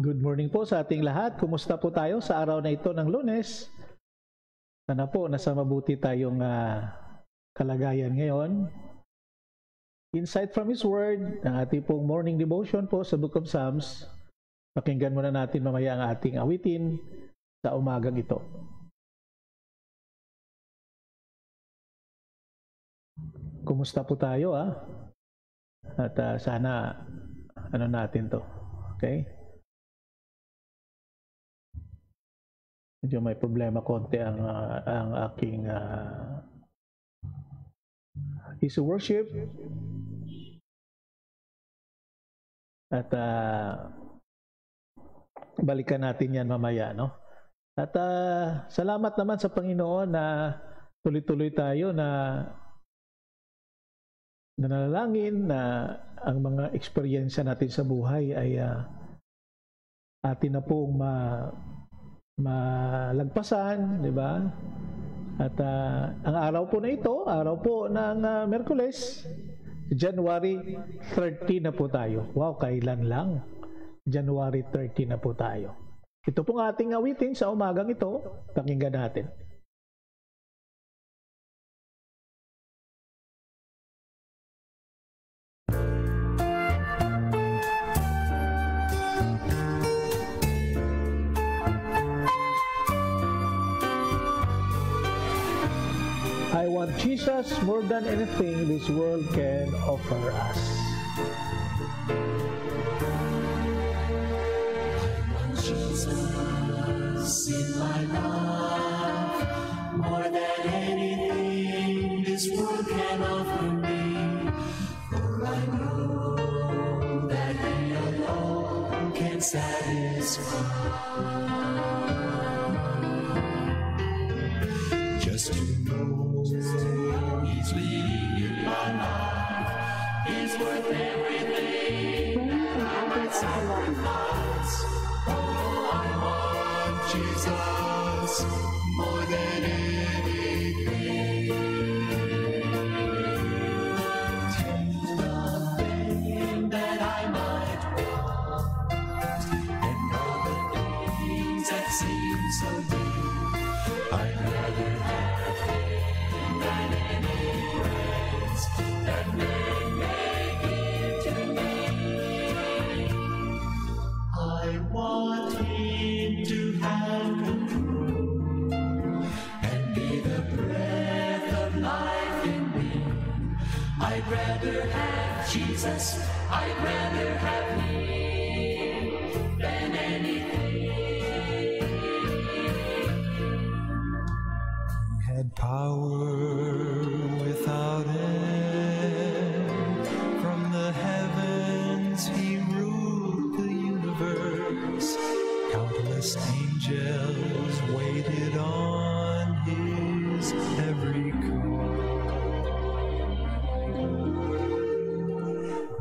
Good morning po sa ating lahat. Kumusta po tayo sa araw na ito ng Lunes? Sana po nasa mabuti tayong kalagayan ngayon. Insight from His Word, ang ating pong morning devotion po sa Book of Psalms. Pakinggan muna natin mamaya ang ating awitin sa umagang ito. Kumusta po tayo At sana natin to. Okay? Medyo may problema konti ang aking issue worship. At balikan natin yan mamaya, no? At salamat naman sa Panginoon na tuloy-tuloy tayo na nanalangin na ang mga eksperyensya natin sa buhay ay atin na pong malagpasan, di ba? At ang araw po na ito, araw po ng Miyerkules, January 30 na po tayo. Wow, kailan lang? January 30 na po tayo. Ito pong ating awitin sa umagang ito, pakinggan natin. I want Jesus more than anything this world can offer us. I want Jesus in my life more than anything this world can offer me. For I know that He alone can satisfy. Just to know He's leading in my life is worth everything I would sacrifice. Oh, I want Jesus more than anything. Take nothing that I might want, and all the things that seem so dear. I'd rather have Him than any praise that men may give to me. I want Him to have control and be the breath of life in me. I'd rather have Jesus, I'd rather have Him than anything. Had power without end. From the heavens He ruled the universe. Countless angels waited on His every call.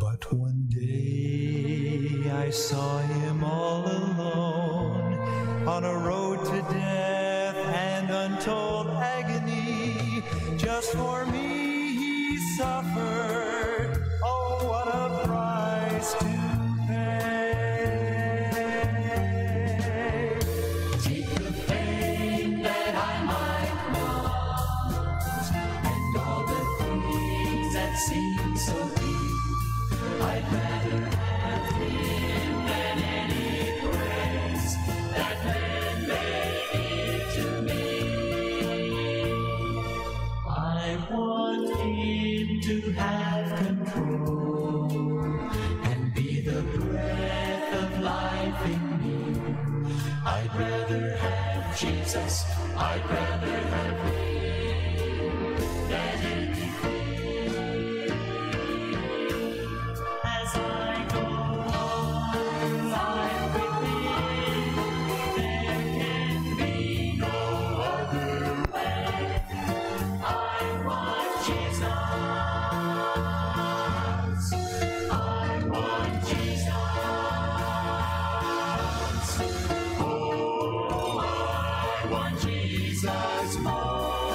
But one day I saw Him all alone on a road to death and untold agony. Just for me He suffered. Oh, what a price to pay. Take the fame that I might want, and all the things that seem so deep. I'd rather have Him than any praise that men may give to me. I want Him to have control and be the breath of life in me. I'd rather have Jesus, I'd rather have Him than anything. As I go on, life with Thee, there can be no other way. I want Jesus, I want Jesus. Oh, I want Jesus more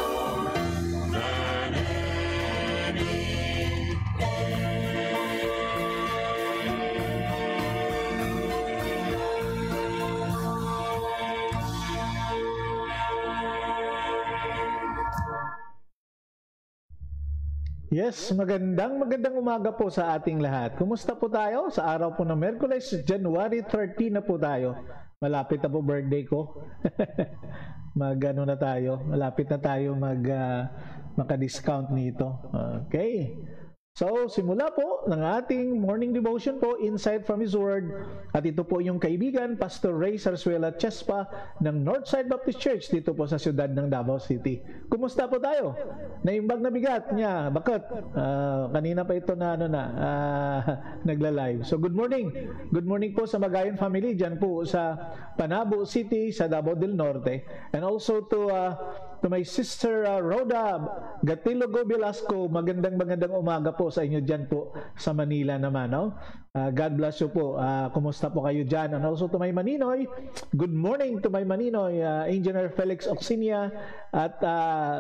Yes, magandang umaga po sa ating lahat. Kumusta po tayo? Sa araw po ng Miyerkules, January 13 na po tayo. Malapit na po birthday ko. Mag-ano na tayo? Malapit na tayo maka-discount nito. Okay. So, simula po ng ating morning devotion po, Insight from His Word. At ito po yung kaibigan, Pastor Ray Sarsuela Chespa ng Northside Baptist Church dito po sa siyudad ng Davao City. Kumusta po tayo? Naimbag na bigat niya. Bakit? Kanina pa ito na nagla-live. So, good morning. Good morning po sa Magayon family dyan po sa Panabo City, sa Davao del Norte. And also to my sister Rhoda Gatilogo Velasco, magandang umaga po sa inyo dyan po sa Manila naman, no? God bless you po. Kumusta po kayo dyan? And also to my Maninoy, good morning to my Maninoy, Engineer Felix Oxinia, at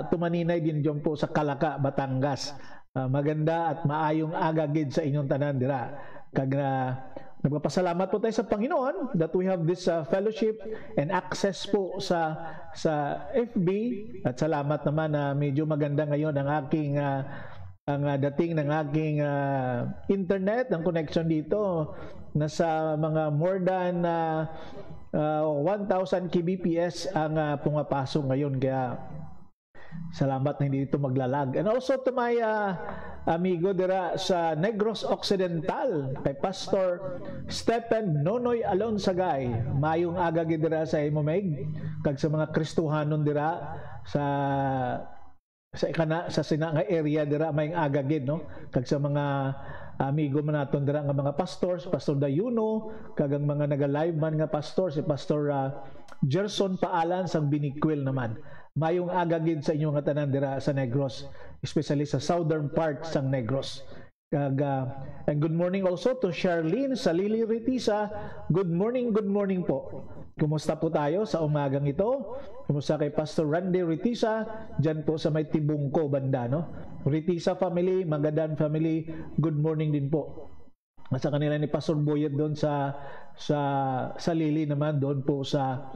to Maninay din dyan po sa Calaca, Batangas. Maganda at maayong agagid sa inyong tanan dira. Nagpapasalamat po tayo sa Panginoon that we have this fellowship and access po sa FB, at salamat naman na medyo maganda ngayon ang aking ang dating ng aking internet, ang connection dito nasa mga more than 1,000 kbps ang pumapasok ngayon, kaya salamat na hindi ito maglalag. And also to my amigo dira sa Negros Occidental, kay Pastor Stephen Nonoy Alonsagay, mayong agagi dira sa imomeg, kag sa mga Kristohanon dira sa nga area dira may agagid, no? Kag sa mga amigo man naton dira nga mga pastors, Pastor Dayuno, kag ang mga naga-live man nga pastor, si Pastor Gerson Paalan sang Biniquil naman. Mayong agagid sa inyong tanan dira sa Negros, especially sa southern part sang Negros. And good morning also to Charlene Salili Ritisa. Good morning po. Kumusta po tayo sa umagang ito? Kumusta kay Pastor Randy Ritisa dyan po sa may Tibungko banda, no? Ritisa family, Magadan family, good morning din po. At sa kanila ni Pastor Boyet doon sa Salili naman, doon po sa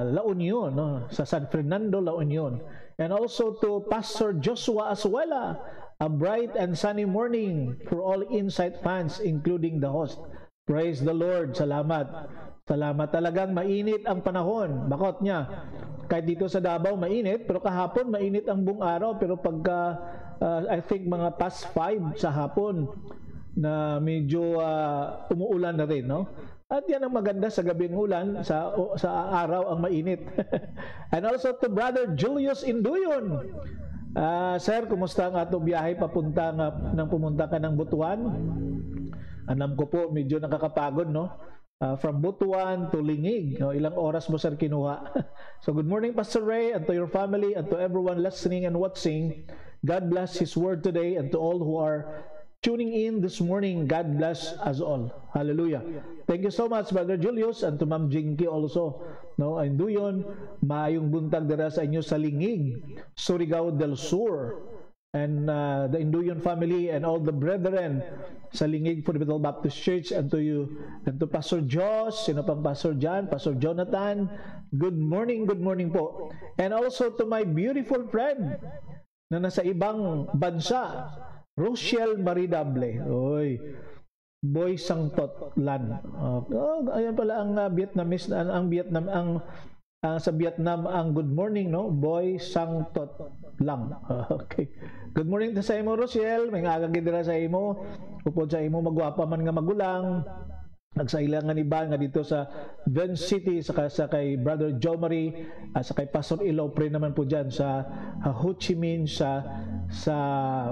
La Union, no? Sa San Fernando, La Union. And also to Pastor Joshua Asuela, a bright and sunny morning for all Insight fans, including the host. Praise the Lord. Salamat. Talagang mainit ang panahon. Bakit niya? Kahit dito sa Davao mainit, pero kahapon mainit ang buong araw. Pero pagka, I think mga past 5 sa hapon, na medyo umuulan na rin, no? At yan ang maganda sa gabing ulan, sa araw ang mainit. And also to Brother Julius Induyon. Sir, kumusta ang ato biyahe pumunta ka ng Butuan? Alam ko po, medyo nakakapagod, no? From Butuan to Lingig, no? Ilang oras mo, sir, kinuha? So good morning, Pastor Ray, and to your family, and to everyone listening and watching. God bless His word today, and to all who are tuning in this morning, God bless us all. Hallelujah. Thank you so much, Brother Julius, and to Ma'am Jinky also. No, and doon, maayong buntag dira sa inyo sa Lingig, Surigao del Sur, and the Induyon family and all the brethren sa Lingig Fundamental Baptist Church, and to you, and to Pastor Josh, sino pang Pastor John, Pastor Jonathan, good morning po. And also to my beautiful friend na nasa ibang bansa, Rochelle Maridable. Oy, Boy Sangtotlan. Ayan pala ang Vietnamese, sa Vietnam ang good morning, no? Boy Sangtot lang. Okay. Good morning sa imo, Rochelle. May agagi dira sa imo. Upod sa imo magwapa man nga magulang. Nagsailangan ni Ban nga dito sa Ven City, sa kay Brother Joe Marie, sa kay Pastor Ilopre naman po dyan sa Ho Chi Minh, sa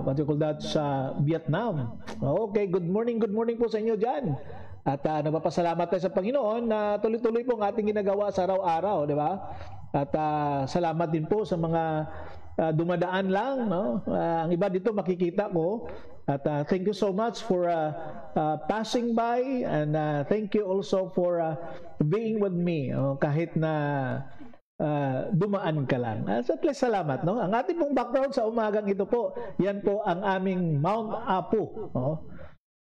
what you call that, sa Vietnam. Okay, good morning po sa inyo dyan. At nagpapasalamat tayo sa Panginoon na tuloy-tuloy po ang ating ginagawa sa araw-araw, di ba? At salamat din po sa mga dumadaan lang, no? Ang iba dito makikita ko. At thank you so much for passing by, and thank you also for being with me, kahit na dumaan ka lang. So please, salamat, no? Ang ating pong background sa umagang ito po, yan po ang aming Mount Apo, no?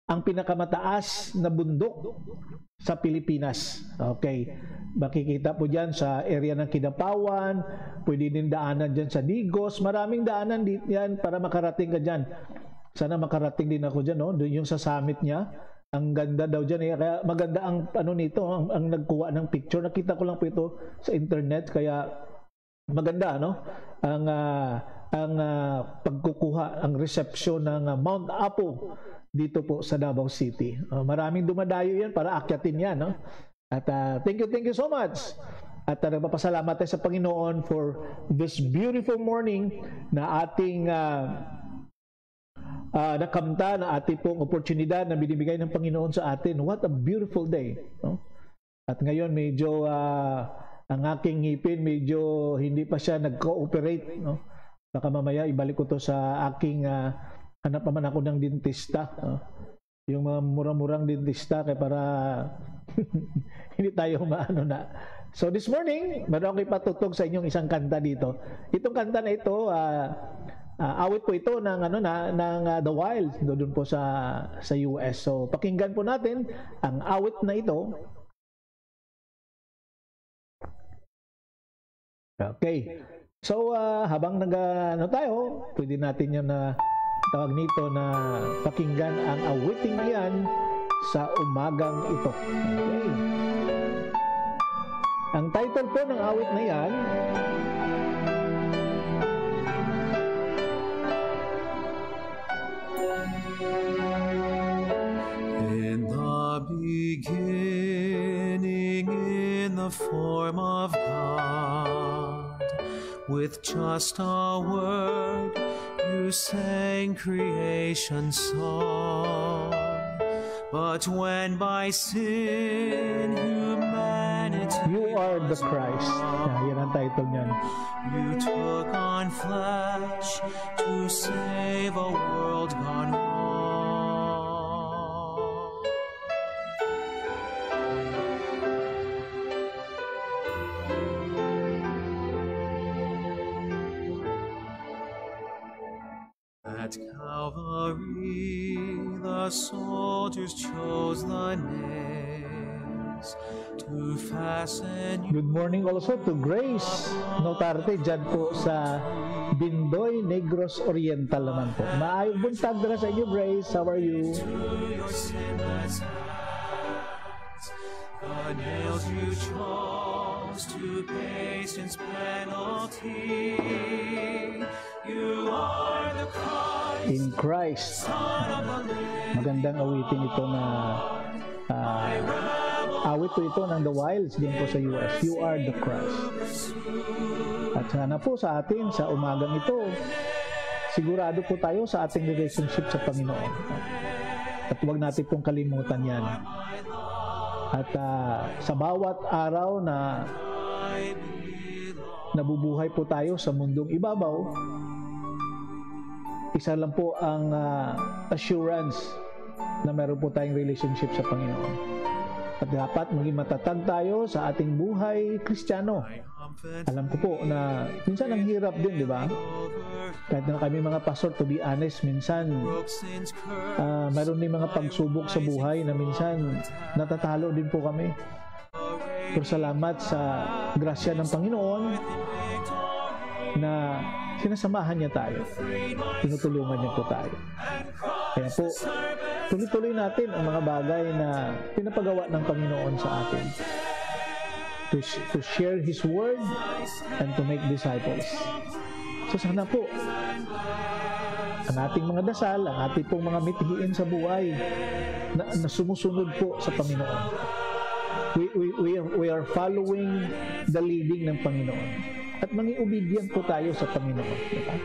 ang pinakamataas na bundok sa Pilipinas. Okay. Makikita po dyan sa area ng Kidapawan, pwede din daanan dyan sa Digos, maraming daanan yan para makarating ka dyan. Sana makarating din ako dyan, no? Doon yung sa summit niya. Ang ganda daw dyan. Eh. Kaya maganda ang ano nito, ang nagkuha ng picture. Nakita ko lang po ito sa internet, kaya maganda, no? Ang pagkukuha, ang reception ng Mount Apo dito po sa Davao City. Maraming dumadayo yan para akyatin yan, no? At thank you so much. At nagpapasalamat tayo sa Panginoon for this beautiful morning na ating nakamta, na ating pong oportunidad na binibigay ng Panginoon sa atin. What a beautiful day, no? At ngayon medyo ang aking ngipin medyo hindi pa siya nag-cooperate, no? Baka mamaya ibalik ko to sa aking hanap naman ako ng dentista, no? Yung mga murang-murang dentista kaya para hindi tayo maano na. So this morning, meron akong ipatutog sa inyong isang kanta dito. Itong kanta na ito, awit po ito ng The Wild doon po sa US. So pakinggan po natin ang awit na ito. Okay. So habang tayo, pwede natin yan na tawag nito na pakinggan ang awiting iyan sa umagang ito. Okay. Ang title po ng awit na iyan, In the beginning, in the form of God, with just a word, you sang creation's song. But when by sin humanity You Are the Christ. Yan ang title niyan. You took on flesh to save a world gone wrong. At Calvary, the soldiers chose the nails to fasten you. Good morning also to Grace Notarte dyan po sa Bindoy, Negros Oriental naman po. Maayong buntag na sa inyo, Grace. How are you? To your sinless hands, the nails you chose to patience penalty. You are the Christ, In Christ. Son of the living. Magandang awitin ito na awit po ito ng The Wilds din po sa US. You Are the Christ. At sana po sa atin sa umagang ito, sigurado po tayo sa ating relationship sa Panginoon. At huwag natin pong kalimutan yan. At sa bawat araw na nabubuhay po tayo sa mundong ibabaw, isa lang po ang assurance na meron po tayong relationship sa Panginoon. At dapat maging matatag tayo sa ating buhay Kristiyano. Alam ko po na minsan ang hirap din, di ba? Kahit na kami mga pastor, to be honest, minsan meron din mga pagsubok sa buhay na minsan natatalo din po kami. Pero salamat sa grasya ng Panginoon na sinasamahan niya tayo. Tinutulungan niya po tayo. Kaya po, tuloy-tuloy natin ang mga bagay na pinapagawa ng Panginoon sa atin. To share His Word and to make disciples. So sana po, ang ating mga dasal, ang ating pong mga mithiin sa buhay na sumusunod po sa Panginoon. We are following the leading ng Panginoon. At maging obedient po tayo sa Panginoon. Diba?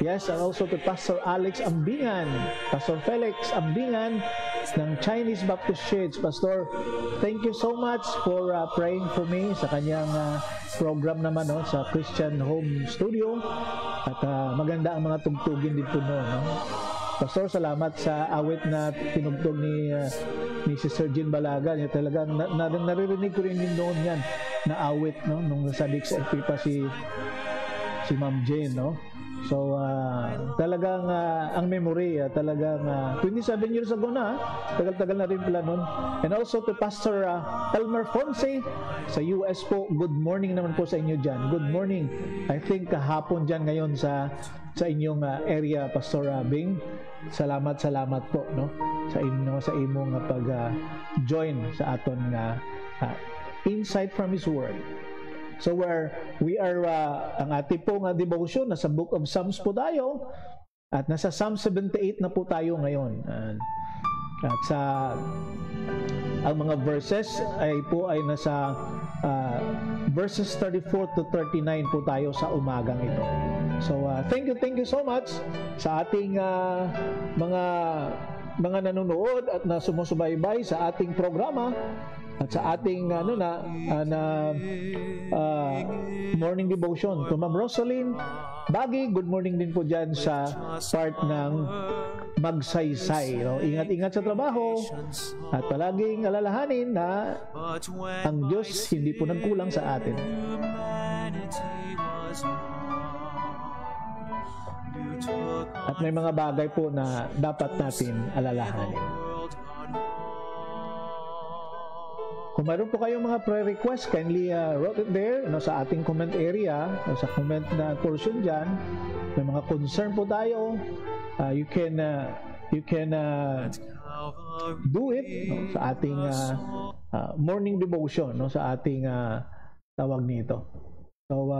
Yes, and also to Pastor Alex Ambingan, Pastor Felix Ambingan ng Chinese Baptist Church. Pastor, thank you so much for praying for me sa kanyang program naman sa Christian Home Studio. At maganda ang mga tugtugin din po noon. Pastor, salamat sa awit na tinugtog ni Sister Jean Balaga. Talagang naririnig ko rin noon yan na awit, no? Nung nasa DXFP pa si si Ma'am Jane, no? So, talagang ang memory, talagang 27 years ago na, tagal-tagal na rin pala nun. And also to Pastor Elmer Fonse sa US po, good morning naman po sa inyo dyan. Good morning. I think kahapon dyan ngayon sa inyong area, Pastor Bing. Salamat po, no? Sa imong pag-join sa aton Insight from His Word. So we are ang ating pong devotion nasa Book of Psalms po tayo at nasa Psalm 78 na po tayo ngayon. At sa ang mga verses ay nasa verses 34 to 39 po tayo sa umagang ito. So thank you so much sa ating mga nanonood at na sumusubaybay sa ating programa. At sa ating morning devotion to Ma'am Rosaline Bagi, good morning din po dyan sa part ng magsaysay. No? Ingat-ingat sa trabaho at palaging alalahanin na ang Diyos hindi po nagkulang sa atin. At may mga bagay po na dapat natin alalahanin. Kung mayroon po kayong mga prayer request, kindly wrote it there sa ating comment area, sa comment na portion dyan. May mga concern po tayo. You can do it sa ating morning devotion, sa ating tawag nito. So,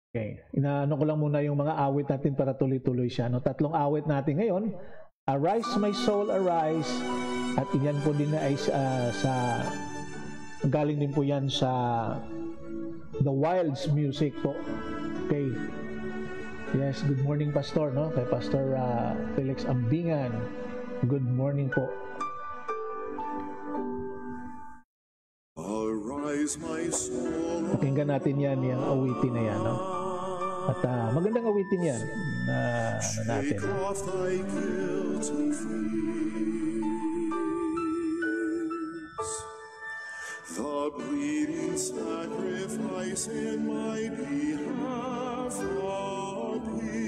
okay. Inaano ko lang muna yung mga awit natin para tuloy-tuloy siya. Tatlong awit natin ngayon. Arise, my soul, arise. At yan po din ay galing din po yan sa The Wilds music po. Okay. Yes, good morning, Pastor, no? Kay Pastor Felix Ambingan. Good morning po. Arise, my soul. Pakinggan natin yan, yung awitin na yan, no? At magandang awitin yan na natin. Shake off thy guilty fears. The bleeding sacrifice in my behalf appears.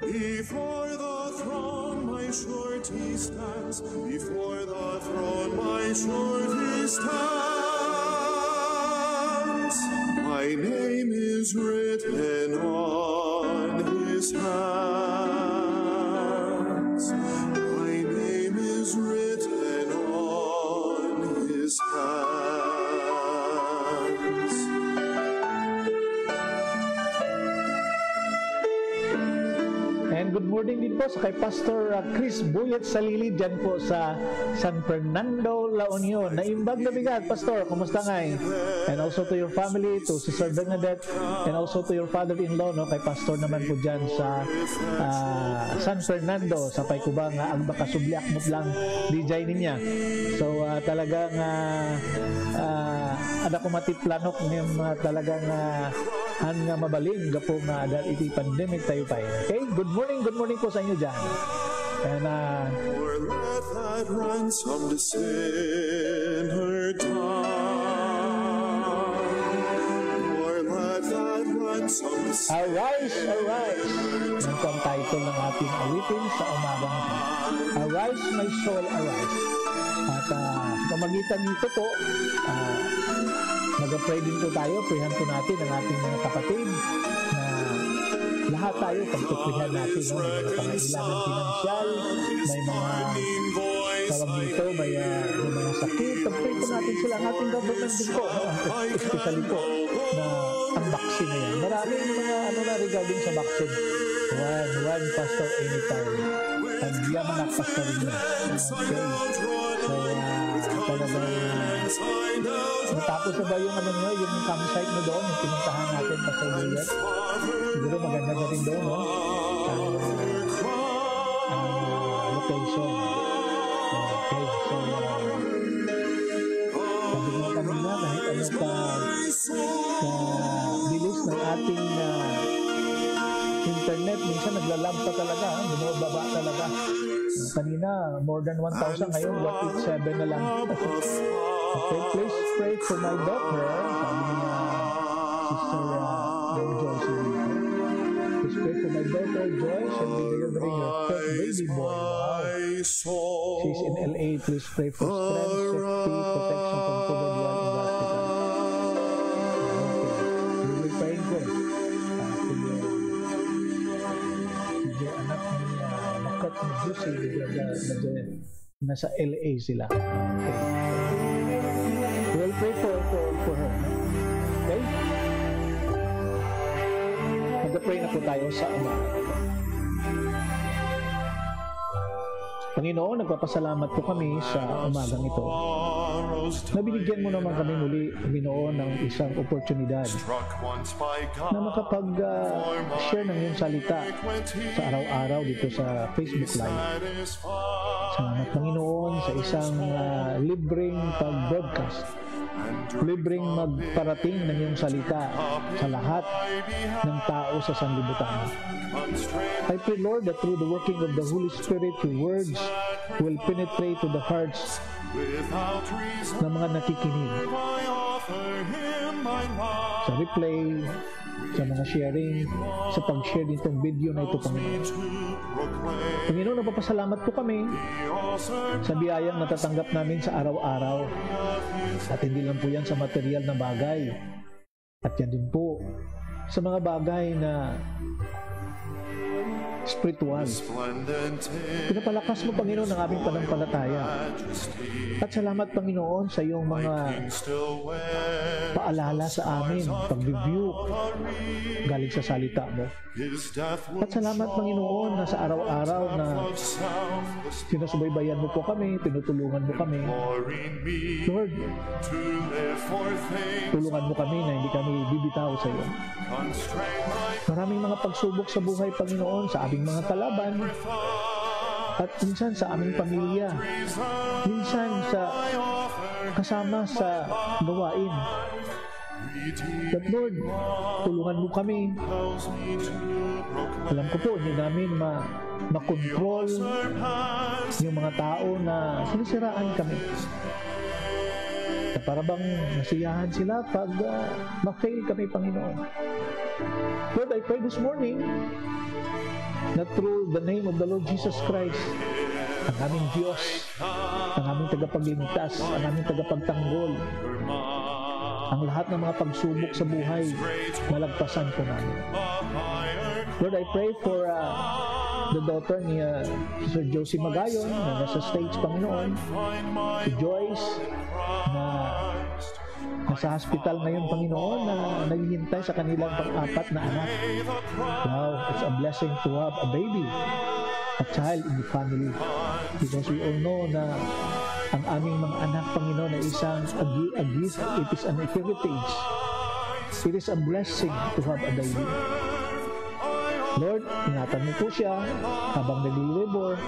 Before the throne my surety stands. Before the throne my surety stands. My name is written on his hands. My name is written on his hands. And good morning din po sa kay Pastor Chris Buyet Salili dyan po sa San Fernando, La Union. Naimbag na bigat, Pastor. Kumusta ngay? And also to your family, to Sister Bernadette, and also to your father-in-law, no? Kay Pastor naman po dyan sa San Fernando, sa Paykubang, ang makasubliak mo lang DJ niya. So talagang ada ko matiplanok ng talagang nga mabaling gapo nga dahil iti pandemic tayo pa. Okay? Good morning po sa inyo dyan. And Or let that ransom to sinner die. Or let that ransom to Arise, arise. Yan po ang title ng ating awitin sa umagang ito. Arise, my soul, arise. At pamagitan nito po, mag-pray din po tayo. Prayhan po natin ang ating mga kapatid na lahat tayo pagtuprihan natin. No? May mga pangailangan pinansyal, may mga tawag dito, may mga sakit. Pag-pray po natin sila. Ang ating government din po, no? Especially po na ang vaccine na yan. Maraming mga regarding sa vaccine. One pastor anytime. Ang yaman na pastor rin yun. Okay. So, talagang natapos na ba yung yung campsite mo doon, yung pinuntahan natin pa sa Bullet? Siguro maganda na rin doon, no? Location. Okay, so sabi mo kanina, kahit ano pa bilis ng ating internet, minsan naglalag pa talaga, bumababa talaga. Kanina, more than 1,000. Ngayon, 187 na lang. Okay, please pray for my daughter. Sabi niya, Sister Joyce. Please pray for my daughter, Joyce, and be delivering your first baby boy. Wow. She's in LA. Please pray for strength, safety, protection from COVID while in the hospital. Okay. We'll be praying for yung anak ni Makat ni Juicy nasa LA sila. Okay. We'll pray for her. Okay? Mag-pray na po tayo sa Ama. Panginoon, nagpapasalamat po kami sa umagang ito. Nabinigyan mo naman kami muli, Panginoon, ng isang oportunidad na makapag-share ng iyong salita sa araw-araw dito sa Facebook Live. Salamat, Panginoon, sa isang libreng pag-broadcast. Libreng magparating ng iyong salita sa lahat ng tao sa sanlibutan. I pray, Lord, that through the working of the Holy Spirit, your words will penetrate to the hearts ng mga nakikinig. Sa replay, sa mga sharing, sa pag-share nitong video na ito, Panginoon. Panginoon, napapasalamat po kami sa biyayang natatanggap namin sa araw-araw. At hindi lang po yan sa material na bagay. At yan din po sa mga bagay na spiritual. Pinapalakas mo, Panginoon, ang aming pananampalataya. At salamat, Panginoon, sa iyong mga paalala sa amin, pag-review galing sa salita mo. At salamat, Panginoon, na sa araw-araw na sinusubaybayan mo po kami, tinutulungan mo kami. Lord, tulungan mo kami na hindi kami bibitaw sa iyo. Maraming mga pagsubok sa buhay, Panginoon, sa aming mga kalaban, at minsan sa aming pamilya, minsan sa kasama sa gawain. But Lord, tulungan mo kami. Alam ko po, hindi namin makontrol yung mga tao na sinisiraan kami. Na para bang nasiyahan sila pag ma-fail kami, Panginoon. Lord, I pray this morning na through the name of the Lord Jesus Christ, ang aming Diyos, ang aming tagapagligtas, ang aming tagapagtanggol, ang lahat ng mga pagsubok sa buhay, malagpasan po namin. Lord, I pray for the daughter ni Sister Josie Magayon na nasa stage, Panginoon, si Joyce na nasa hospital ngayon, Panginoon, na naghihintay sa kanilang pang-apat na anak. Wow, it's a blessing to have a baby, a child in the family, because we all know na ang aming mga anak, Panginoon, ay isang a gift. It is an heritage. It is a blessing to have a baby. Lord, ingatan mo po siya habang nag-labor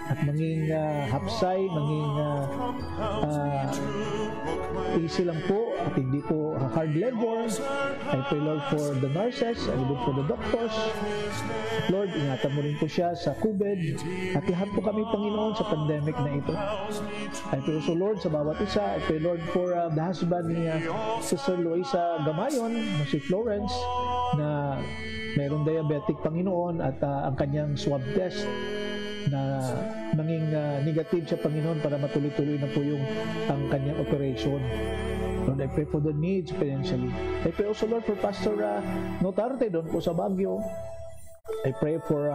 at maging hapsay, maging easy lang po at hindi po hard labor. I pray, Lord, for the nurses, I pray for the doctors. Lord, ingatan mo rin po siya sa COVID at lahat po kami, Panginoon, sa pandemic na ito. I pray also, Lord, sa bawat isa. I pray, Lord, for the husband ni Sister Luisa Gamayon, si Florence, na mayroong diabetic, Panginoon, at ang kanyang swab test na maging negative sa Panginoon para matuloy-tuloy na po ang kanyang operation. Lord, I pray for the needs financially. I pray also, Lord, for Pastor Notarte doon po sa Baguio. I pray for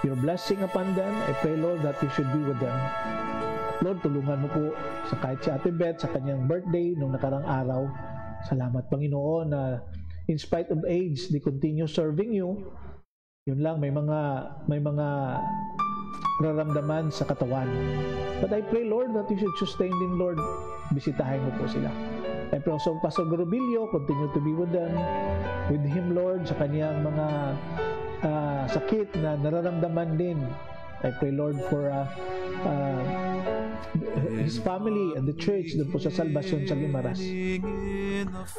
your blessing upon them. I pray, Lord, that you should be with them. Lord, tulungan mo po sa kahit si Ate Beth sa kanyang birthday nung nakarang araw. Salamat, Panginoon, na in spite of age, they continue serving you. Yun lang, may mga nararamdaman sa katawan. But I pray, Lord, that you should sustain them, Lord. Bisitahin mo po sila. I pray also Pastor Garobilio, continue to be with them, with him, Lord, sa kaniyang mga sakit na nararamdaman din. I pray, Lord, for his family and the church doon po sa Salvacion sa Guimaras.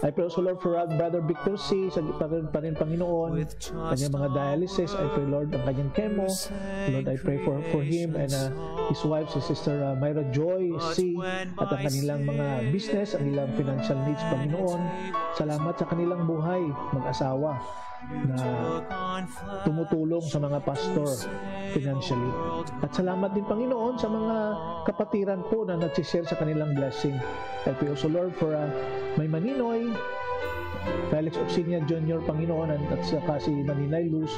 I pray also, Lord, for our brother Victor C. Sa pa rin Panginoon, kanyang mga dialysis. I pray, Lord, ang kanyang chemo. Lord, I pray for him and his wife, si Sister Myra Joy C. At ang kanilang mga business, ang ilang financial needs, Panginoon. Salamat sa kanilang buhay, mag-asawa, na tumutulong sa mga pastor financially. At salamat din, Panginoon, sa mga kapatiran po na nagsishare sa kanilang blessing. I pray also, Lord, for may Maninoy, Felix Oxinia Jr., Panginoon, at saka si Maninay Luz.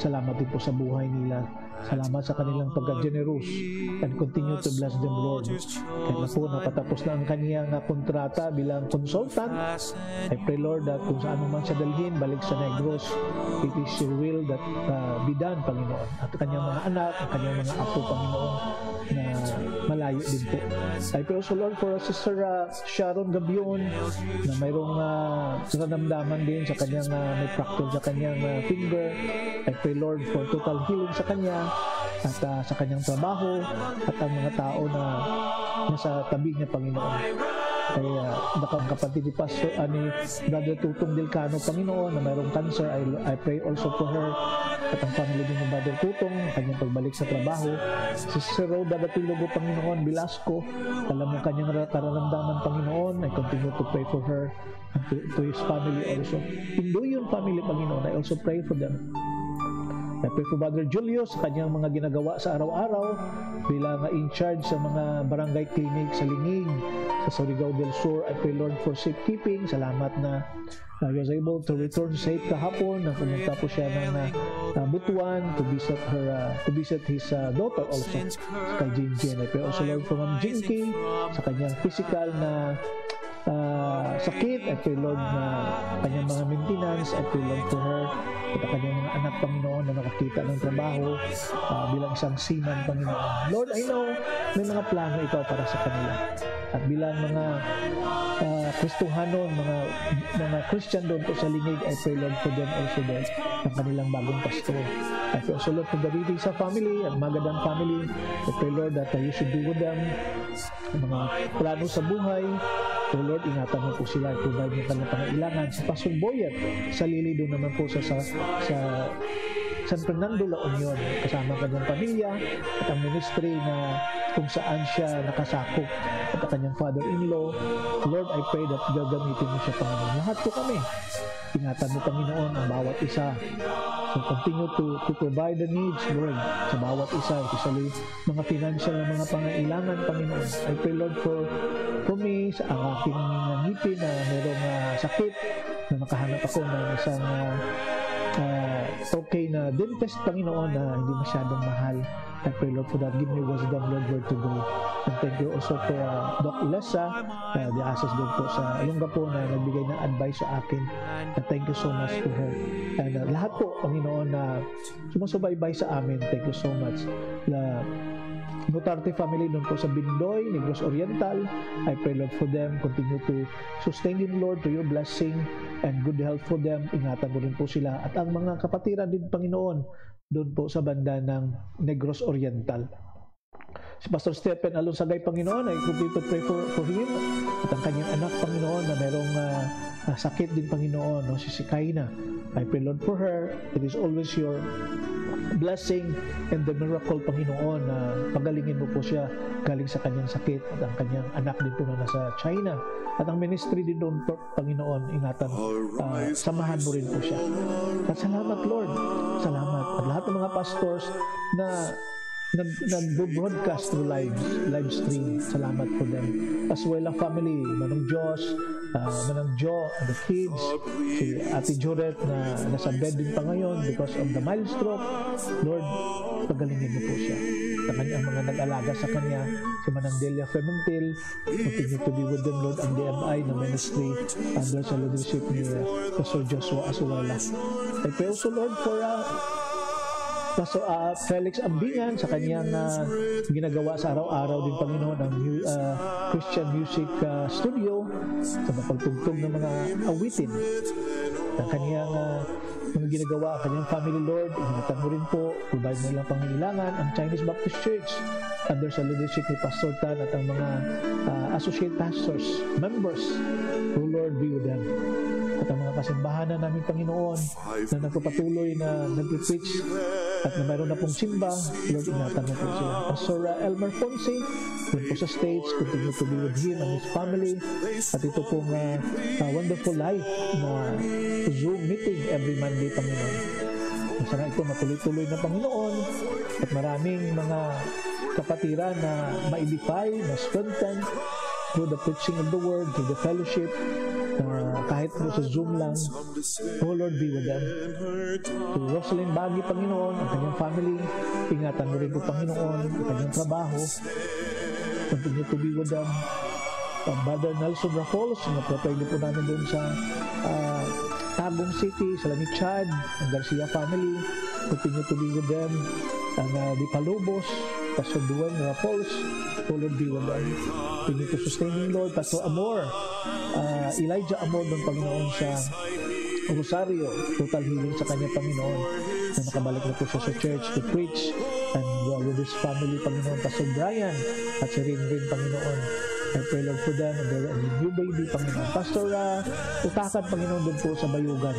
Salamat din po sa buhay nila. Salamat sa kanilang pagka-generous and continue to bless them, Lord. Kahit na po napatapos na ang kaniyang kontrata bilang consultant, I pray, Lord, that kung saan man siya dalhin, balik sa Negros, it is your will that be done, Panginoon. At kanyang mga anak, ang kanyang mga apo, Panginoon, na malayo din po. I pray also, Lord, for Sister Sharon Gabion, na mayroong nanamdaman din sa kanyang may fracture sa kanyang finger. I pray, Lord, for total healing sa kanya at sa kanyang trabaho at ang mga tao na nasa tabi niya, Panginoon. Kaya nakang kapatid ni Pastor ni Brother Tutong Delcano, Panginoon, na mayroong cancer, I pray also for her at ang family din ni Brother Tutong, kanyang pagbalik sa trabaho. Si Sister Rhoda Gatilogo, Panginoon, Velasco, alam mo kanyang kararamdaman, Panginoon. I continue to pray for her and to his family also. Hinduyon family, Panginoon, I also pray for them. I pray for Brother Julius sa kanyang mga ginagawa sa araw-araw bilang in charge sa mga barangay clinic sa Lingig, sa Surigao del Sur. I pray, Lord, for safekeeping. Salamat na he was able to return safe kahapon, na pumunta po siya ng Butuan to visit his daughter also, kay Jinky. I pray also, Lord, for Ma'am Jinky sa kanyang physical na sakit. I pray, Lord, na kanyang mga maintenance. I pray, Lord, for her at ang kanyang mga anak, Panginoon, na nakakita ng trabaho bilang isang seaman, Panginoon. Lord, I know may mga plano ikaw para sa kanila. At bilang mga Kristohanon, mga Christian doon po sa Lingig, I pray, Lord, for them also there, ng kanilang bagong pastor. I pray also, Lord, for the Rivisa family and Magadan family. I pray, Lord, that you should do with them mga plano sa buhay. So, Lord, ingatan mo po sila, provide mo kanilang pangailangan. Si Pastor Boyet, sa Lili doon naman po sa San Fernando, La Union, kasama kanyang pamilya at ang ministry na kung saan siya nakasakop at ang kanyang father-in-law. Lord, I pray that gagamitin mo siya, Panginoon. Lahat po kami, ingatan mo, Panginoon, ang bawat isa. So continue to provide the needs, Lord, sa bawat isa, especially mga financial na mga pangailangan, Panginoon. I pray, Lord, for me, sa ang aking ngipin na mayroong sakit, na makahanap ako ng isang okay na dentist, Panginoon, na hindi masyadong mahal. I pray, Lord, for that. Give me wisdom, Lord, where to go. And thank you also for Doc Ilesa, the access doon po sa Olongapo na nagbigay ng advice sa akin. And thank you so much to her. And lahat po, Panginoon, na sumusubaybay sa amin, thank you so much. Nutarte family doon po sa Bindoy, Negros Oriental, I pray, Lord, for them. Continue to sustain them, Lord, to your blessing and good health for them. Ingatan mo rin po sila. At ang mga kapatiran din, Panginoon, doon po sa banda ng Negros Oriental. Si Pastor Stephen Alonsagay, Panginoon, I continue to pray for him at ang kanyang anak, Panginoon, na merong sakit din, Panginoon, no? Si Kaina. I pray, Lord, for her. It is always your blessing and the miracle, Panginoon, na pagalingin mo po siya galing sa kanyang sakit at ang kanyang anak din po na nasa China. At ang ministry din doon, Panginoon, ingatan, samahan mo rin po siya. At salamat, Lord. Salamat. At lahat ng mga pastors na nag-broadcast through live stream. Salamat for them. As well, ang family, Manong Diyos, Manang Jo, and the kids, si Ate Joret na nasa bed din pa ngayon because of the mild stroke. Lord, pagalingin mo po siya. Sa kanyang mga nag-alaga sa kanya, si Manang Delia Fementil, continue to be with them, Lord, ang DMI na ministry under sa leadership ni Pastor Joshua Asuwala. I pray also, Lord, for Pastor Felix Ambingan sa kanyang ginagawa sa araw-araw din, Panginoon, ng Christian Music Studio sa mapagtugtog ng mga awitin. Ang kanyang mga ginagawa, kanyang family, Lord, ingatan mo rin po, provide mo lang pangailangan ang Chinese Baptist Church. under sa leadership ni Pastor Tan at ang mga associate pastors, members, who Lord be with them. At ang mga kasimbahan na namin Panginoon na nagpapatuloy na nag-preach at na mayroon na pong simba, Lord, ingatan mo po sila. Pastor Elmer Fonse, yun po sa States, continue to be with him and his family. At ito pong wonderful life na Zoom meeting every Monday, Panginoon. Sana ito matuloy-tuloy na Panginoon at maraming mga kapatiran na ma-edify, na-strengthen through the preaching of the word, through the fellowship, kahit po sa Zoom lang. Oh Lord, be with them. To Rosalyn Bagi, Panginoon, ang kanyang family, ingatan mo rin po, Panginoon, ang kanyang trabaho. Continue to be with them. Brother Nelson Rafols, napapayli po namin doon sa Tagum City, sa Lamig Chad, ang Garcia family, continue to be with them. Ang Di Palubos, Pastor Duane Rafols, oh Lord, be with them. Continue to sustain Lord. Pastor Amor, Elijah Amor ng Panginoon sa Rosario, total healing sa kanya, Panginoon, na nakabalik na po siya sa church to preach, and with his family, Panginoon. Pastor Brian at si Rin, Panginoon, I pray Lord for them and their new baby, Panginoon. Pastor Utakan, Panginoon, doon po sa Bayugan.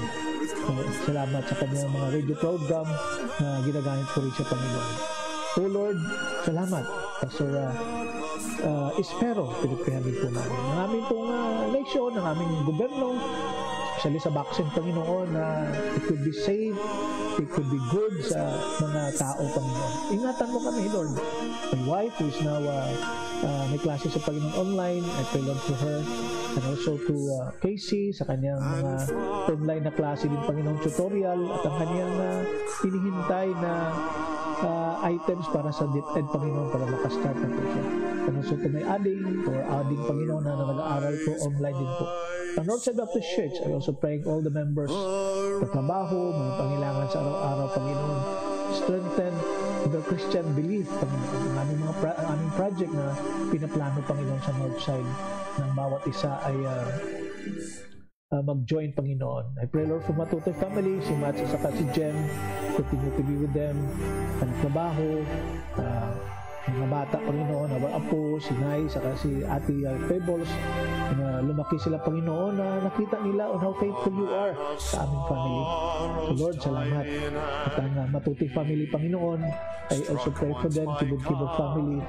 Salamat sa kanyang mga radio program na ginagamit po rin siya, Panginoon. Oh Lord, salamat. Pastor Espero, pinipihan din po namin. Ang aming pong nation, ang aming gobyerno, especially sa vaccine, Panginoon, na it could be safe, it could be good sa mga tao, Panginoon. Ingatan mo kami, Lord. My wife, who is now may klase sa Panginoon online, I pray Lord for her, and also to Casey sa kanyang mga online na klase din, Panginoon, tutorial, at ang kanyang hinihintay na items para sa DepEd, Panginoon, para makastart na po siya. And also to may adding, Panginoon, na nag-aaral po online din po. Ang Northside Baptist Church, I also praying all the members sa trabaho, mga pangailangan sa araw-araw, Panginoon, strengthen the Christian belief, Panginoon. Ang aming project na pinaplano, Panginoon, sa Northside, ng bawat isa ay mag-join, Panginoon. I pray, Lord, for Matutoy family, si Mats at saka si Jen, continue to be with them, ang trabaho, mga bata, Panginoon, ang apo, si Nay, saka si Ate Pebbles, na lumaki sila, Panginoon, na nakita nila on how faithful you are sa aming family. So Lord, salamat. At ang Matutoy family, Panginoon, I also pray for them, Kibog family.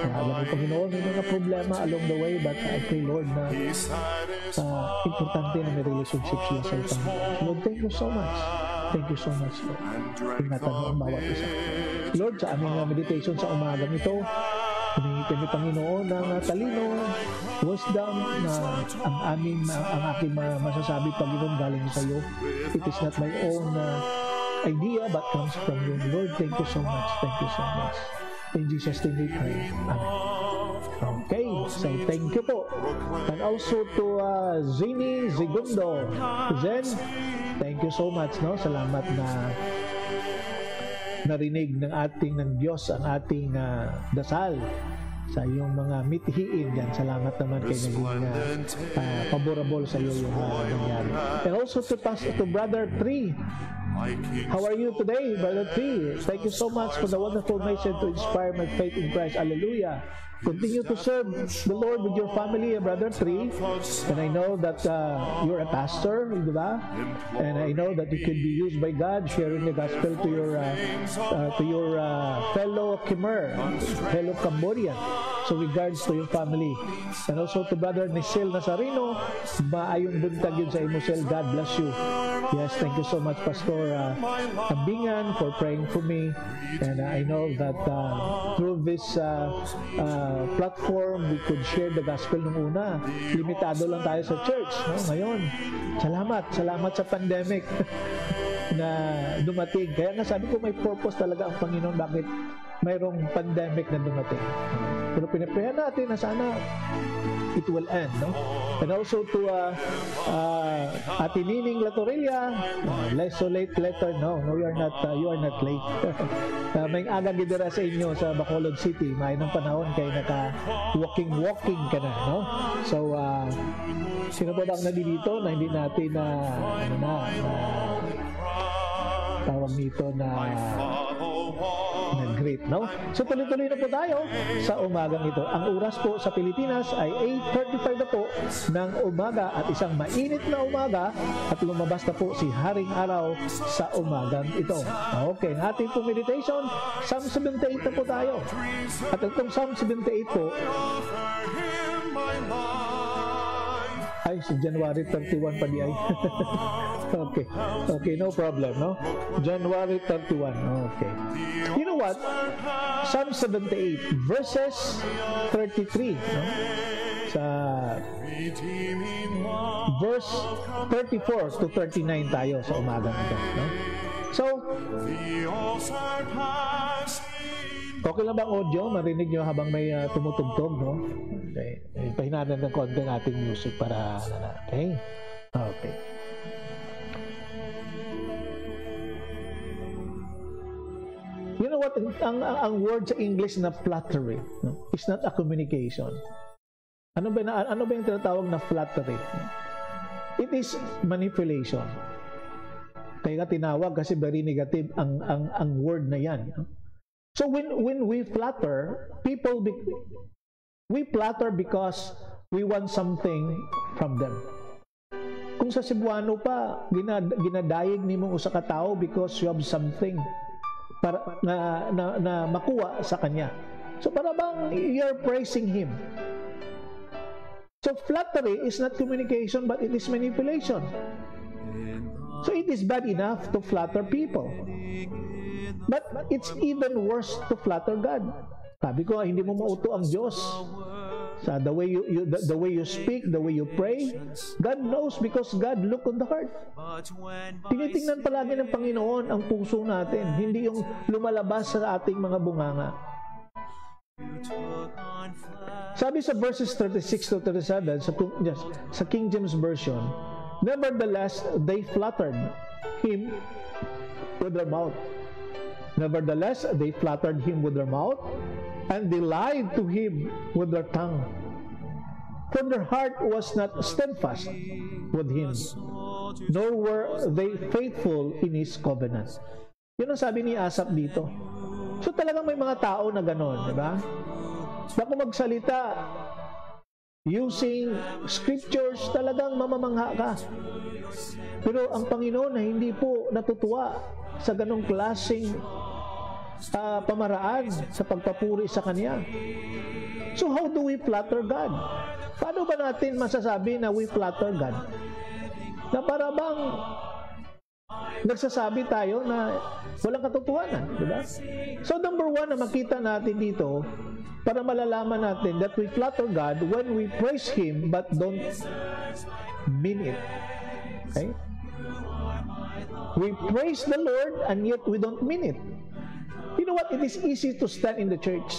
Alam mo, Panginoon, may mga problema along the way, but I pray, Lord, na importante na may relationship sila sa Panginoon. Lord, thank you so much. Thank you so much, Lord. Ingatan mo ang bawat isa. Lord, sa aming meditation sa umagang ito, humingi kami, Panginoon, ng talino, wisdom, na ang aking masasabi, Panginoon, galing sa iyo. It is not my own idea, but comes from you. Lord, thank you so much. Thank you so much. In Jesus' name we pray. Amen. Okay, so thank you po. And also to Zini Zigundo. Zen, thank you so much, no? Salamat na narinig ng Diyos ang ating dasal sa iyong mga mithiin yan. Salamat naman kay naging favorable sa iyo yung nangyari. And also to Brother Tree. How are you today, Brother Tree? Thank you so much for the wonderful message to inspire my faith in Christ. Hallelujah. Continue to serve the Lord with your family, Brother Tree. And I know that you're a pastor, di ba? And I know that you can be used by God sharing the gospel to your fellow Khmer, fellow Cambodian. So regards to your family. And also to Brother Nisil Nazarino, maayong buntag yun sa Imusel. God bless you. Yes, thank you so much, Pastor Ambingan, for praying for me. And I know that through this platform, we could share the gospel nung una. Limitado lang tayo sa church. No? Ngayon, salamat sa pandemic na dumating. Kaya nga sabi ko, may purpose talaga ang Panginoon bakit mayroong pandemic na dumating. Pero pinaprayan natin na sana it will end, no? And also to Ate Nining Latorilla, so late letter, no, you are not late. May aga gidira sa inyo sa Bacolod City, may ng panahon kay naka walking ka na, no? So sino ba ang nandito na hindi natin tawag nito na Great, no? So tuloy-tuloy na po tayo sa umagang ito. Ang oras po sa Pilipinas ay 8:35 na po ng umaga at isang mainit na umaga at lumabas na po si Haring Araw sa umagang ito. Okay, ang ating po meditation, Psalm 78 na po tayo. At itong Psalm 78 po, ay, si January 31 pa di ay. Okay, no problem, no? January 31, okay. You know what? Psalm 78, verses 33, no? Sa verse 34 to 39 tayo sa umagang ito, no? So, okay lang ba ang audio? Marinig nyo habang may tumutugtog, no? Okay. Pahinanan ng konti ng ating music para, okay? Okay. You know what? Ang word sa English na flattery, no? Is not a communication. Ano ba yung tinatawag na flattery? It is manipulation. Kaya tinawag kasi very negative ang word na yan, no? So when we flatter people, we flatter because we want something from them. Kung sa Cebuano pa, ginadayeg ni mong usa ka tao because you have something para na makuha sa kanya. So para bang you're praising him. So flattery is not communication, but it is manipulation. So it is bad enough to flatter people, but it's even worse to flatter God. Sabi ko, hindi mo mauto ang Diyos sa the way you speak, the way you pray. God knows because God look on the heart. Tinitingnan palagi ng Panginoon ang puso natin, hindi yung lumalabas sa ating mga bunganga. Sabi sa verses 36 to 37 sa King James Version, nevertheless they flattered him with their mouth. Nevertheless they flattered him with their mouth, and they lied to him with their tongue. For their heart was not steadfast with him, nor were they faithful in his covenant. Yun ang sabi ni Asaph dito. So talagang may mga tao na gano'n, di ba? Na kung magsalita using scriptures, talagang mamamangha ka. Pero ang Panginoon na hindi po natutuwa sa ganong klaseng pamaraan sa pagpapuri sa Kanya. So how do we flatter God? Paano ba natin masasabi na we flatter God? Na para bang nagsasabi tayo na walang katotohanan, di ba? So number one na makita natin dito, para malalaman natin that we flatter God when we praise Him but don't mean it. Okay? We praise the Lord and yet we don't mean it. You know what? It is easy to stand in the church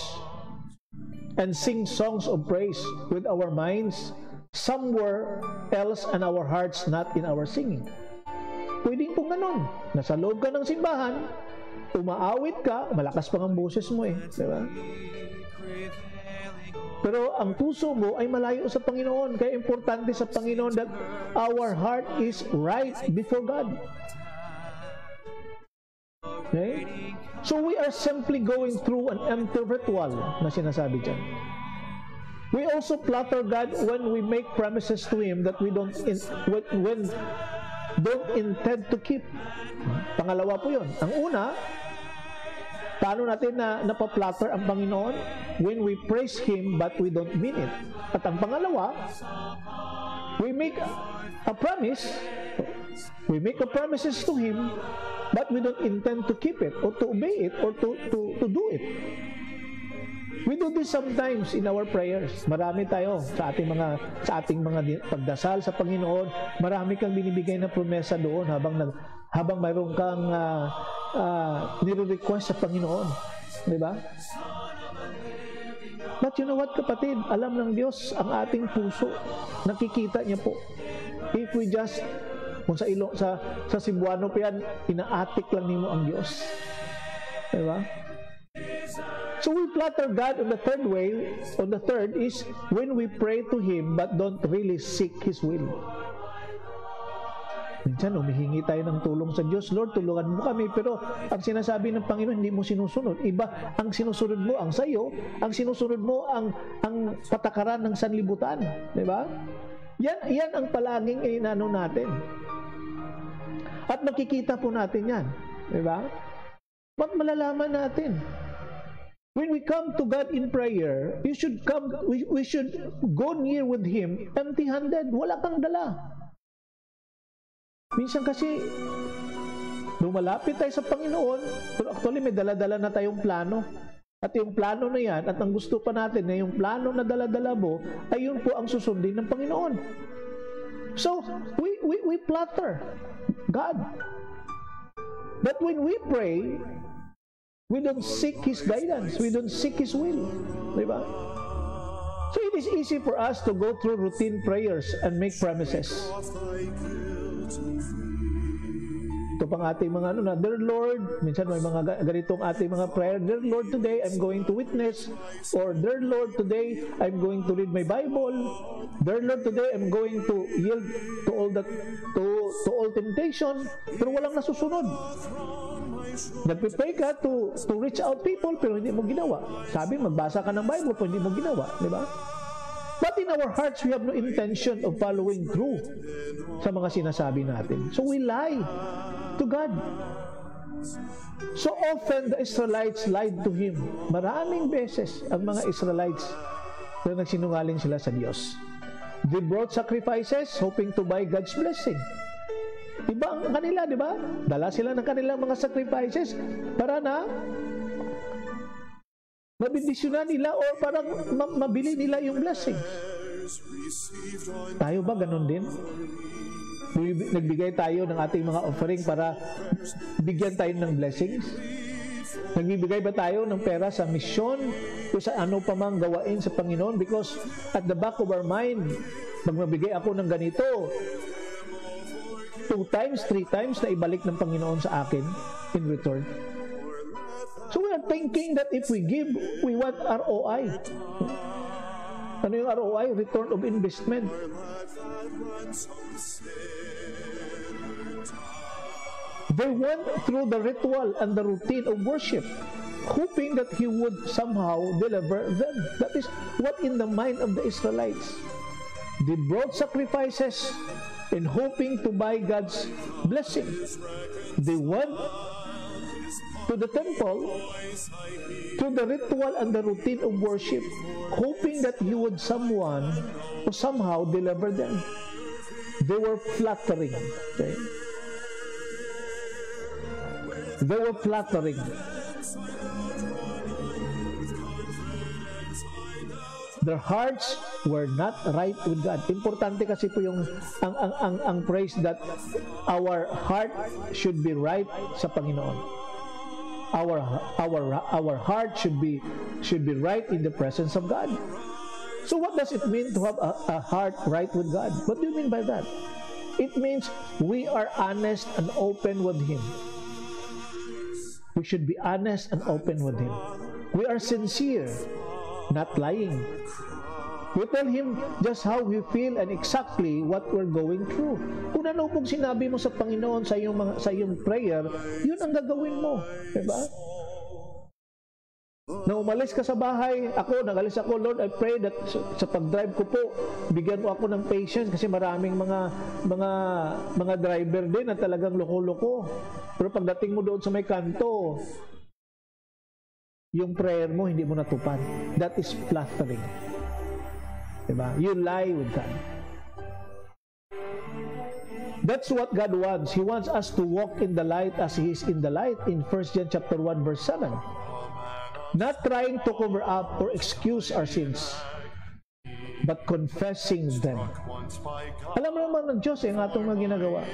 and sing songs of praise with our minds somewhere else and our hearts not in our singing. Pwedeng pong ganun. Nasa loob ka ng simbahan, umaawit ka, malakas pang ang boses mo eh. Diba? Pero ang puso mo ay malayo sa Panginoon. Kaya importante sa Panginoon that our heart is right before God. Okay? So we are simply going through an empty ritual na sinasabi dyan. We also flatter God when we make promises to Him that we don't intend to keep. Pangalawa po yun. Ang una, paano natin napaplatter ang Panginoon? When we praise Him but we don't mean it. At ang pangalawa, we make a promise, we make a promises to Him but we don't intend to keep it or to obey it or to do it. We do this sometimes in our prayers. Marami tayo sa ating mga pagdasal sa Panginoon. Marami kang binibigay na promesa doon habang mayroon kang nire-request sa Panginoon. Di ba? But you know what, kapatid? Alam ng Diyos ang ating puso. Nakikita niya po. If we just, kung sa Cebuano pa yan, inaatik lang nimo ang Diyos. Di ba? So we flatter God on the third way. On the third is when we pray to Him but don't really seek His will. Minsan, humihingi tayo ng tulong sa Diyos. Lord, tulungan mo kami. Pero ang sinasabi ng Panginoon, hindi mo sinusunod. Iba, ang sinusunod mo ang sayo. Ang sinusunod mo ang patakaran ng sanlibutan. Diba? Yan ang palaging inano natin. At makikita po natin yan. Diba? Ba't malalaman natin? When we come to God in prayer, we should go near with Him empty-handed. Wala kang dala. Minsan kasi, lumalapit tayo sa Panginoon, pero actually may dala-dala na tayong plano. At yung plano na yan, at ang gusto pa natin na yung plano na dala-dala mo, ay yun po ang susundin ng Panginoon. So, we flatter God. But when we pray, we don't seek His guidance. We don't seek His will. Diba? So it is easy for us to go through routine prayers and make promises. Ito pang ating mga Dear Lord, minsan may mga ganitong ating mga prayer, Dear Lord, today I'm going to witness, or Dear Lord, today I'm going to read my Bible, Dear Lord, today I'm going to yield to all temptation, pero walang nasusunod. Nagpipray ka to reach out people, pero hindi mo ginawa. Sabi, magbasa ka ng Bible, pero hindi mo ginawa, di ba? But in our hearts, we have no intention of following through sa mga sinasabi natin. So we lie to God. So often, the Israelites lied to Him. Maraming beses ang mga Israelites na nagsinungaling sila sa Diyos. They brought sacrifices hoping to buy God's blessing. Iba ang kanila, di ba? Dala sila ng kanilang mga sacrifices para na mabindisyonan nila o parang mabili nila yung blessing. Tayo ba ganun din? Nagbigay tayo ng ating mga offering para bigyan tayo ng blessings? Nagbibigay ba tayo ng pera sa misyon o sa ano pa mang gawain sa Panginoon? Because at the back of our mind, pag mabigay ako ng ganito, 2 times, 3 times na ibalik ng Panginoon sa akin in return. So we are thinking that if we give, we want ROI. Ano yung ROI? Return of investment. They went through the ritual and the routine of worship, hoping that He would somehow deliver them. That is what in the mind of the Israelites. They brought sacrifices in hoping to buy God's blessing. They went to the temple, to the ritual and the routine of worship, hoping that He would somehow deliver them. They were flattering. Okay? They were flattering. Their hearts were not right with God. Importante kasi po yung ang praise that our heart should be right sa Panginoon. Our heart should be right in the presence of God. So what does it mean to have a heart right with God? What do you mean by that? It means we are honest and open with Him. We should be honest and open with Him. We are sincere, not lying. We tell Him just how we feel and exactly what we're going through. Kung ano pong sinabi mo sa Panginoon sa iyong prayer, yun ang gagawin mo. Diba? Na umalis ka sa bahay, nagalis ako, Lord, I pray that sa pag-drive ko po, bigyan mo ako ng patience kasi maraming mga driver din na talagang loko-loko. Pero pagdating mo doon sa may kanto, yung prayer mo, hindi mo natupad. That is flattering. Diba? You lie with God. That's what God wants. He wants us to walk in the light as He is in the light in 1 John chapter 1 verse 7. Not trying to cover up or excuse our sins, but confessing them. Alam mo naman ng Diyos ang atong mga ginagawa.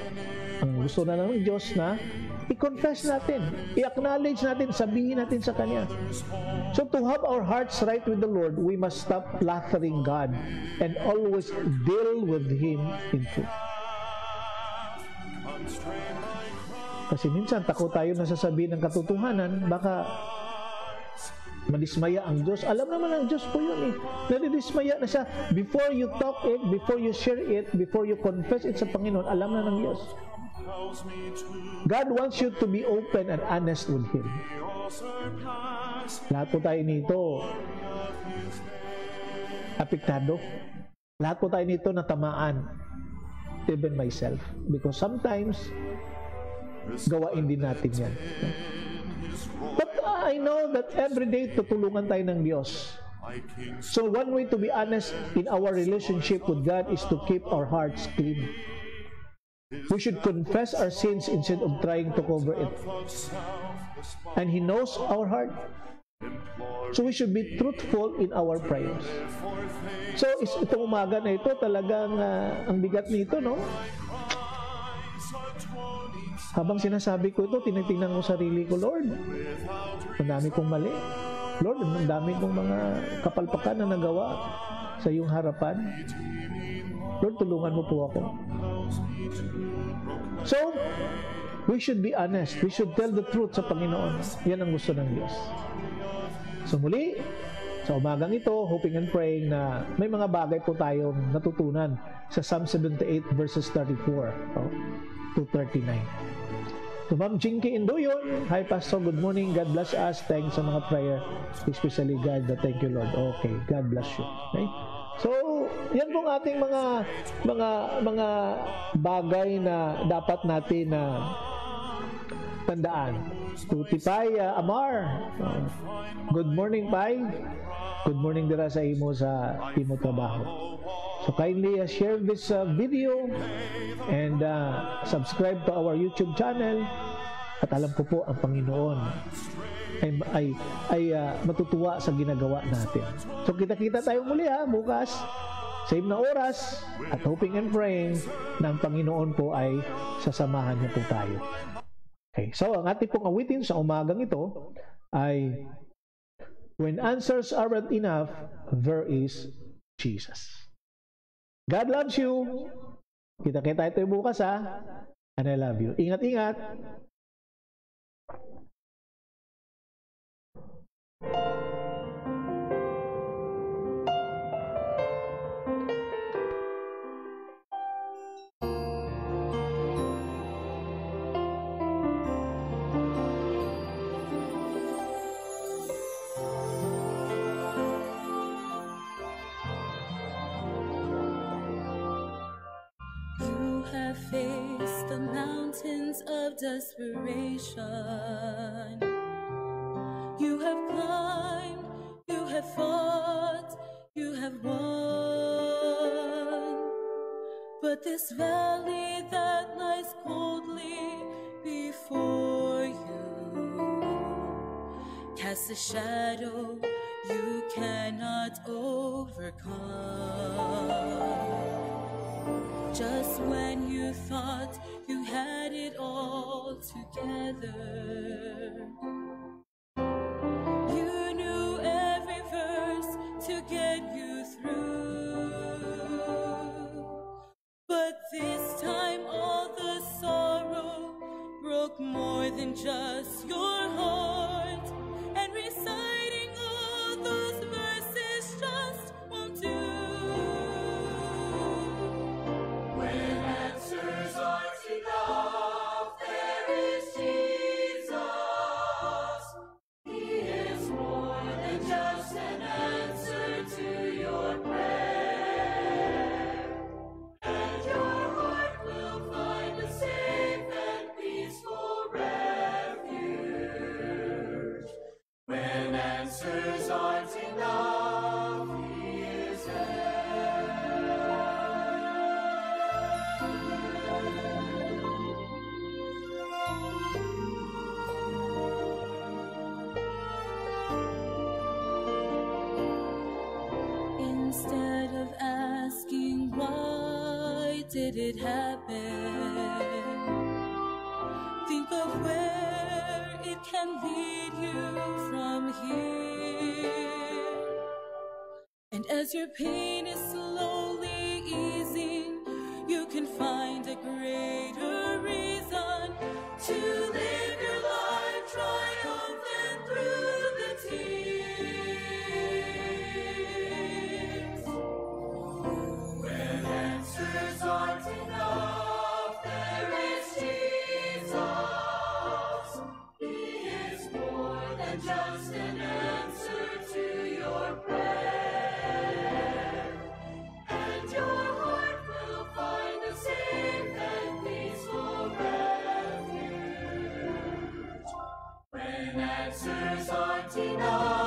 Ang gusto na ng Diyos na i-confess natin, i-acknowledge natin, sabihin natin sa Kanya. So to have our hearts right with the Lord, we must stop flattering God and always deal with Him in truth. Kasi minsan takot tayo na sasabihin ng katotohanan, baka madismaya ang Diyos. Alam naman ng Diyos po yun eh. Nadidismaya na siya. Before you talk it, before you share it, before you confess it sa Panginoon, alam na ng Diyos. calls me to God wants you to be open and honest with Him. all surpass Lahat po tayo nito of His name. apektado. Lahat po tayo nito natamaan. Even myself. Because sometimes, gawain din natin yan. But I know that every day tutulungan tayo ng Diyos. My King So one way to be honest in our relationship with God is to keep our hearts clean. We should confess our sins instead of trying to cover it. of self, the spot And He knows our heart. implore So we should be truthful in our prayers. for things So itong umaga na ito talagang ang bigat nito, no? eyes are 20 Habang sinasabi ko ito, tinitingnan ko sarili ko, Lord, without ang dami kong mali. Lord, ang dami kong mga kapalpakan na nagawa sa iyong harapan. Lord, tulungan mo po ako. So, we should be honest. We should tell the truth sa Panginoon. Yan ang gusto ng Diyos. So muli, sa umagang ito, hoping and praying na may mga bagay po tayong natutunan sa Psalm 78 verses 34 to 39. To Ma'am Jinky Indoyon, hi Pastor, good morning, God bless us, thanks sa mga prayer, especially God, thank you Lord. Okay, God bless you. Okay? So, yan pong ating mga bagay na dapat natin na tandaan. To Tipay Amar, good morning Pai. Good morning dira sa imo sa imo trabaho. So kindly share this video and subscribe to our YouTube channel. At alam ko po ang Panginoon ay matutuwa sa ginagawa natin. So kita-kita tayo muli bukas. Same na oras at hoping and praying na ang Panginoon po ay sasamahan niya po tayo. Okay, so ang ating pong awitin sa umagang ito ay when answers aren't enough, there is Jesus. God loves you. Kita-kita tayo bukas and I love you. Ingat-ingat. You have faced the mountains of desperation. You have climbed, you have fought, you have won. But this valley that lies coldly before you casts a shadow you cannot overcome. Just when you thought you had it all together, you knew every verse to get you through. But this time all the sorrow broke more than just your heart, and reciting all those verses just won't do. Answers aren't enough, there is Jesus. He is more than just an answer to your prayer. And your heart will find a safe and peaceful refuge. When answers aren't enough, He is there. Instead of asking why did it happen, think of where it can lead you from here. And as your pain is slowly easing, you can find a greater reason to live your life triumphant through the tears. When answers aren't enough, there is Jesus. answers aren't enough.